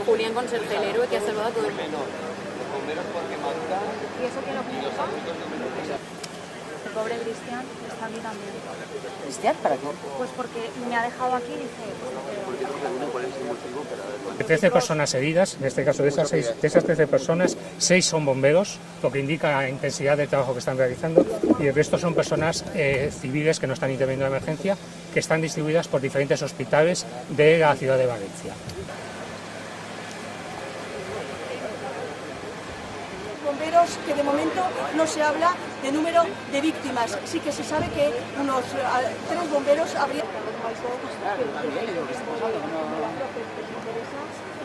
Julián con ser el héroe que ha salvado a todo el mundo. ¿Y eso qué lo piensa? El pobre Cristian está aquí también. ¿Cristian? ¿Para qué? Pues porque me ha dejado aquí y dice... 13 personas heridas, en este caso de esas 13 personas, 6 son bomberos, lo que indica la intensidad del trabajo que están realizando, y el resto son personas civiles que no están interviniendo en la emergencia, que están distribuidas por diferentes hospitales de la ciudad de Valencia. Bomberos, que de momento no se habla de número de víctimas. Sí que se sabe que unos 3 bomberos habrían...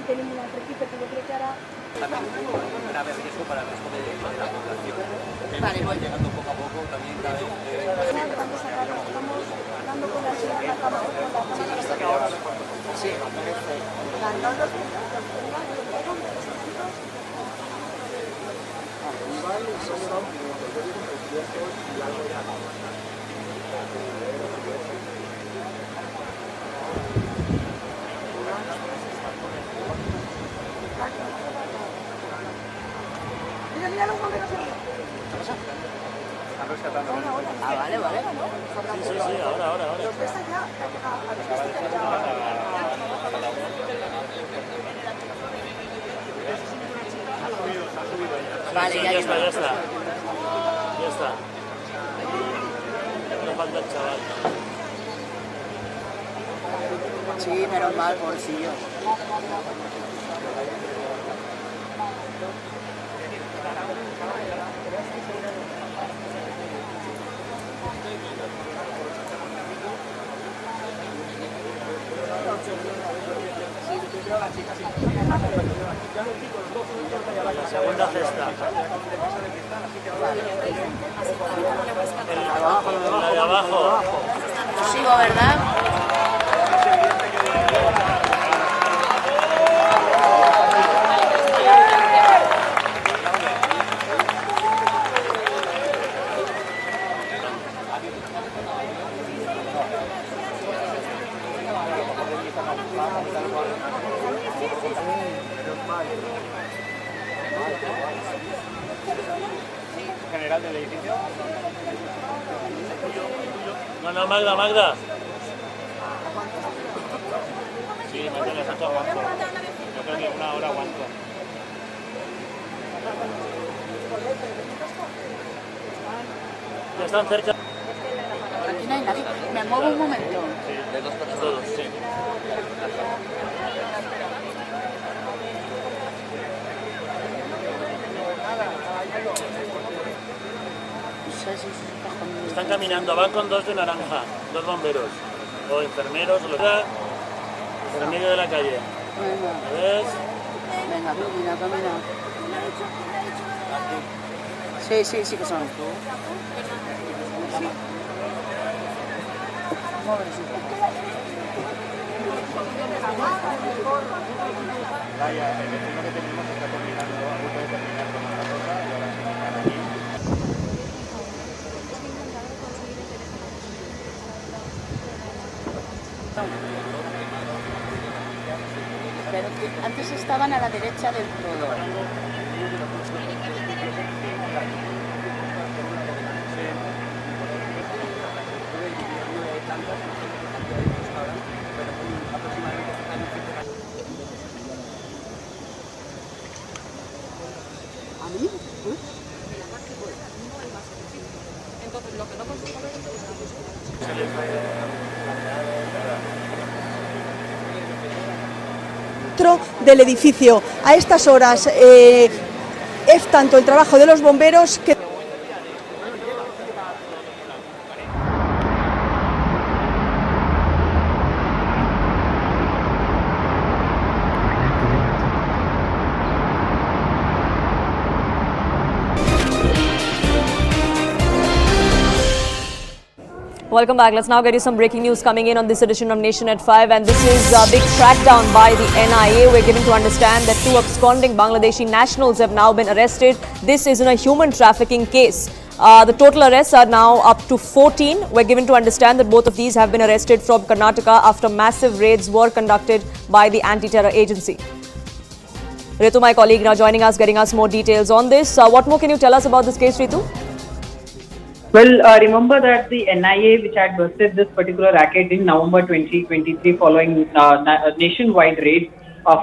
Tenemos una equipo que yo creo que hará... grave riesgo para el resto de la población. Vale, va llegando poco a poco también cada vez... Estamos hablando con la ciudad, la cámara. Sí. Mira los bomberos. Están rescatando. Ah, vale, vale. Sí, ahora. Vale, sí, ya está. Ya está. No falta el chaval. Sí, menos mal, bolsillo. La segunda cesta. La de abajo. Sigo, ¿verdad? General del edificio. No, Magda. Sí, métele tanto aguanto. Yo creo que 1 hora aguanto. Ya están cerca. Aquí no hay nadie. Me muevo un momento. Sí, de 2 personas. Todos, sí. Están caminando, van con 2 de naranja, 2 bomberos, o enfermeros, o lo que sea, por el medio de la calle. ¿Ves? Venga, camina, camina. Sí, sí, sí que son. Sí. Pero que antes estaban a la derecha del todo. ¿A mí? Entonces, lo que no consigo del edificio. A estas horas es tanto el trabajo de los bomberos que... Welcome back. Let's now get you some breaking news coming in on this edition of Nation at 5. And this is a big crackdown by the NIA. We're given to understand that 2 absconding Bangladeshi nationals have now been arrested. This is in a human trafficking case. The total arrests are now up to 14. We're given to understand that both of these have been arrested from Karnataka after massive raids were conducted by the anti-terror agency. Ritu, my colleague, now joining us, getting us more details on this. What more can you tell us about this case, Ritu? Well, remember that the NIA, which had busted this particular racket in November 2023 following nationwide raid,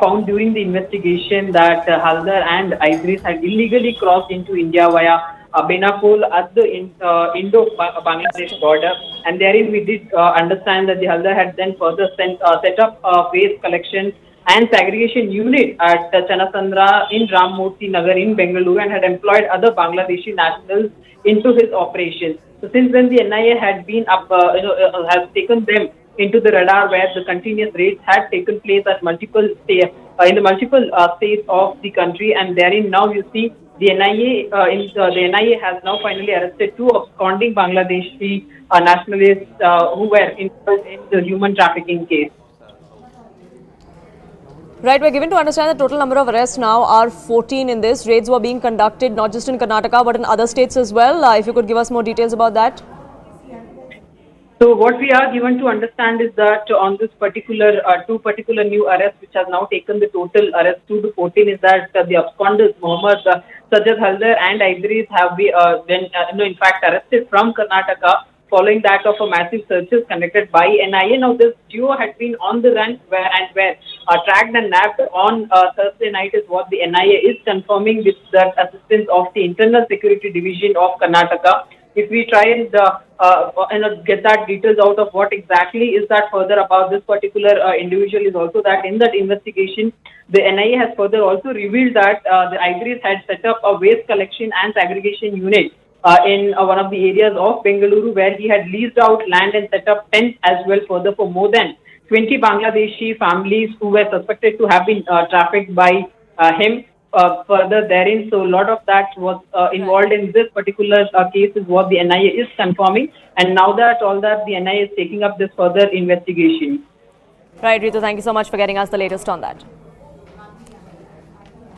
found during the investigation that Haldar and Idris had illegally crossed into India via Benakol at the Indo-Bangladesh border. And therein we did understand that the Haldar had then further set up a waste collection and segregation unit at Chanasandra in Rammurthy Nagar in Bengaluru and had employed other Bangladeshi nationals into his operations. So since then the NIA had been has taken them into the radar where the continuous raids had taken place at multiple states in the multiple states of the country, and therein now you see the NIA has now finally arrested 2 absconding Bangladeshi nationalists who were involved in the human trafficking case. Right, we're given to understand the total number of arrests now are 14 in this. Raids were being conducted not just in Karnataka but in other states as well. If you could give us more details about that. So what we are given to understand is that on this particular 2 particular new arrests, which has now taken the total arrests 2 to 14, is that the absconders Mohammed Sajjad Haldar and Idris have been in fact arrested from Karnataka following that of a massive searches conducted by NIA. Now this duo had been on the run where tracked and nabbed on Thursday night is what the NIA is confirming with the assistance of the Internal Security Division of Karnataka. If we try and get that details out of what exactly is that further about this particular individual is also that in that investigation, the NIA has further also revealed that the Idris had set up a waste collection and segregation unit in one of the areas of Bengaluru where he had leased out land and set up tents as well further for more than 20 Bangladeshi families who were suspected to have been trafficked by him further therein. So a lot of that was involved in this particular case is what the NIA is confirming. And now that all that the NIA is taking up this further investigation. Right, Ritu, thank you so much for getting us the latest on that.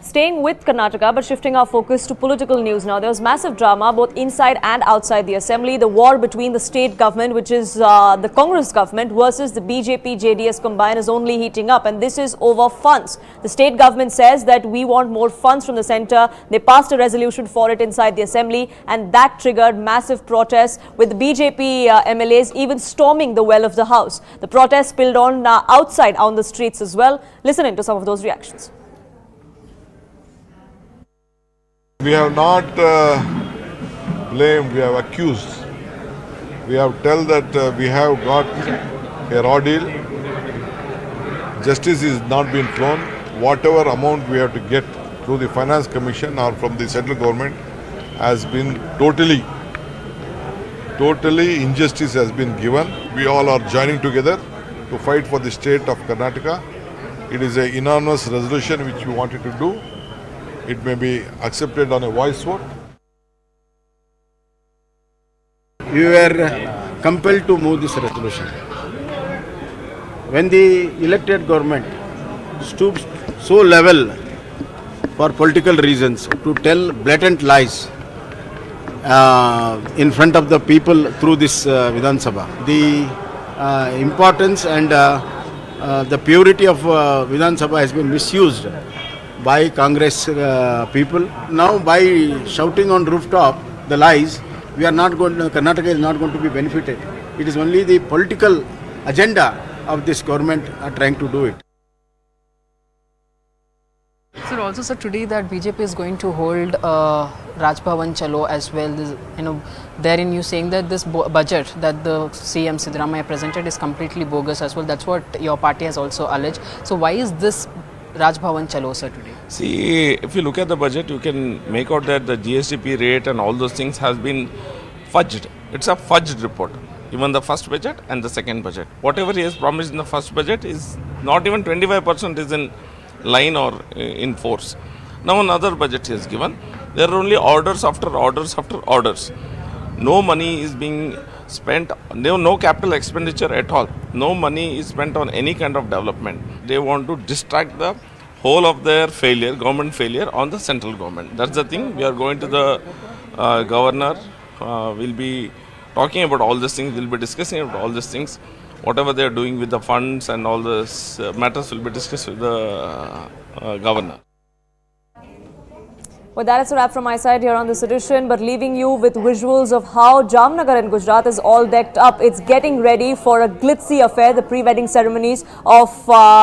Staying with Karnataka, but shifting our focus to political news now. There was massive drama both inside and outside the assembly. The war between the state government, which is the Congress government, versus the BJP-JDS combined is only heating up, and this is over funds. The state government says that we want more funds from the centre. They passed a resolution for it inside the assembly, and that triggered massive protests with the BJP MLAs even storming the well of the house. The protests spilled on outside on the streets as well. Listen in to some of those reactions. We have not blamed, we have accused. We have told that we have got a raw deal. Justice is not being flown. Whatever amount we have to get through the Finance Commission or from the central government has been totally injustice has been given. We all are joining together to fight for the state of Karnataka It is an unanimous resolution which we wanted to do. It may be accepted on a voice vote. We were compelled to move this resolution. When the elected government stoops so level for political reasons to tell blatant lies in front of the people through this Vidhan Sabha, the importance and the purity of Vidhan Sabha has been misused by Congress people. Now by shouting on rooftop the lies, we are not going to, Karnataka is not going to be benefited. It is only the political agenda of this government are trying to do it. Sir, also sir, today that BJP is going to hold Raj Bhavan Chalo as well. This, therein you saying that this budget that the CM Siddaramaiah presented is completely bogus as well. That's what your party has also alleged. So why is this Raj Bhavan Chalo, sir, today? See, if you look at the budget, you can make out that the GSTP rate and all those things has been fudged. It's a fudged report. Even the first budget and the second budget. Whatever he has promised in the first budget is not even 25% is in line or in force. Now another budget he has given. There are only orders after orders after orders. No money is being spent, no capital expenditure at all. No money is spent on any kind of development. They want to distract the whole of their failure, government failure on the central government. That's the thing. We are going to the governor. We'll be talking about all these things. We'll be discussing about all these things. Whatever they are doing with the funds and all this matters will be discussed with the governor. Well, that is a wrap from my side here on this edition, but leaving you with visuals of how Jamnagar in Gujarat is all decked up. It's getting ready for a glitzy affair, the pre-wedding ceremonies of